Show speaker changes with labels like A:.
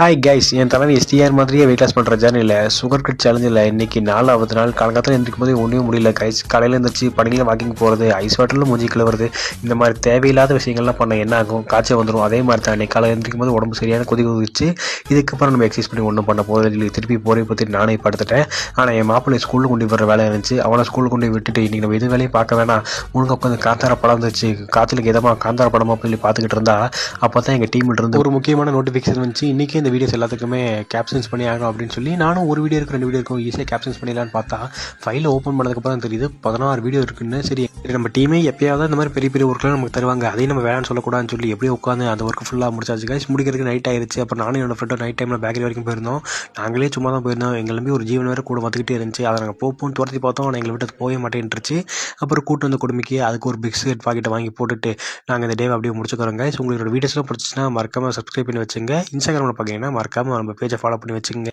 A: Hi guys, என் தலைவர் STR மாதிரியே weight loss பண்ணுற ஜேர்னியில் சுகர் கட் சேலஞ்சில் இன்றைக்கி 4வது நாள். காலங்காலத்தில் எழுந்திரிக்கும் போது ஒன்றும் முடியல கைஸ். காலையில் எழுந்திரிச்சு படியில் வாக்கிங் போகிறது, ஐஸ் வாட்டரில் மூஞ்சி கிளவுறது, இந்த மாதிரி தேவையில்லாத விஷயங்கள்லாம் பண்ண என்ன ஆகும், காய்ச்சல் வந்துடும். அதே மாதிரி தான் அன்றைக்கி காலையில் எழுந்திரிக்கும் போது உடம்பு சரியான கொதிச்சு இதுக்கப்புறம் நம்ம எக்ஸசைஸ் பண்ணி ஒன்றும் பண்ண போகிறது இல்லை. திருப்பி போரை பற்றி நானே படுத்துட்டேன். ஆனால் என் மாப்பிள்ளை ஸ்கூலில் கொண்டு வர வேலை இருந்துச்சு. அவனை ஸ்கூலில் கொண்டு விட்டுட்டு இன்றைக்கி நம்ம எது வேலையும் பார்க்க வேணாம், உனக்கு உட்காந்து காந்தார படம் வந்துச்சு, காய்ச்சலுக்கு எதமாக காந்தார படமாக சொல்லி பார்த்துக்கிட்டு இருந்தா அப்போ தான் எங்கள் டீமில் இருந்து ஒரு முக்கியமான நோட்டிஃபிகேஷன் வந்துச்சு. இன்றைக்கி இந்த வீடியோஸ் எல்லாத்துக்குமே கேப்ஷன்ஸ் பண்ணி ஆகணும் அப்படின்னு சொல்லி நானும் ஒரு வீடியோ இருக்கு 2 வீடியோ இருக்கும் ஈஸியாக கேப்ஷன்ஸ் பண்ணிடலான்னு பார்த்தா ஃபைலை ஓப்பன் பண்ணதுக்கப்புறம் தான் தெரியுது 16 வீடியோ இருக்குன்னு. சரி, நம்ம டீமே எப்பயாவது இந்த மாதிரி பெரிய பெரிய ஒர்க்லாம் நமக்கு தருவாங்க, அதையும் நம்ம வேலைன்னு சொல்லக்கூடாதுன்னு சொல்லி எப்படியும் உட்காந்து அந்த ஒர்க்கு ஃபுல்லாக முடிச்சாச்சு கைஸ். முடிக்கிறதுக்கு நைட் ஆயிடுச்சு. அப்புறம் நானும் என்னோட ஃப்ரெண்டும் நைட் டைமில் பேக்கரி வரைக்கும் போயிருந்தோம். நாங்களே சும்மா தான் போயிருந்தோம். எங்களுமே ஒரு ஜீவன் வேறு கூட வந்துக்கிட்டே இருந்துச்சு. அதை நாங்கள் போப்போன்னு துரத்தி பார்த்தோம். ஆனால் எங்களை விட்டு போகவே மாட்டேன்ருச்சு. அப்புறம் கூட்டு வந்த கொடுமைக்கு அதுக்கு ஒரு பிஸ்கட் பாக்கெட்டை வாங்கி போட்டுட்டு நாங்கள் இந்த டேவை அப்படியே முடிச்சுக்கிறோம் கைஸ். உங்களோட வீடியோஸ்லாம் பிடிச்சிச்சுன்னா மறக்காமல் சப்ஸ்கிரைப் பண்ணி வச்சுங்க. இன்ஸ்டாகிராமில் பார்த்தீங்கன்னா மறக்காமல் நம்ம பேஜை ஃபாலோ பண்ணி வச்சுங்க.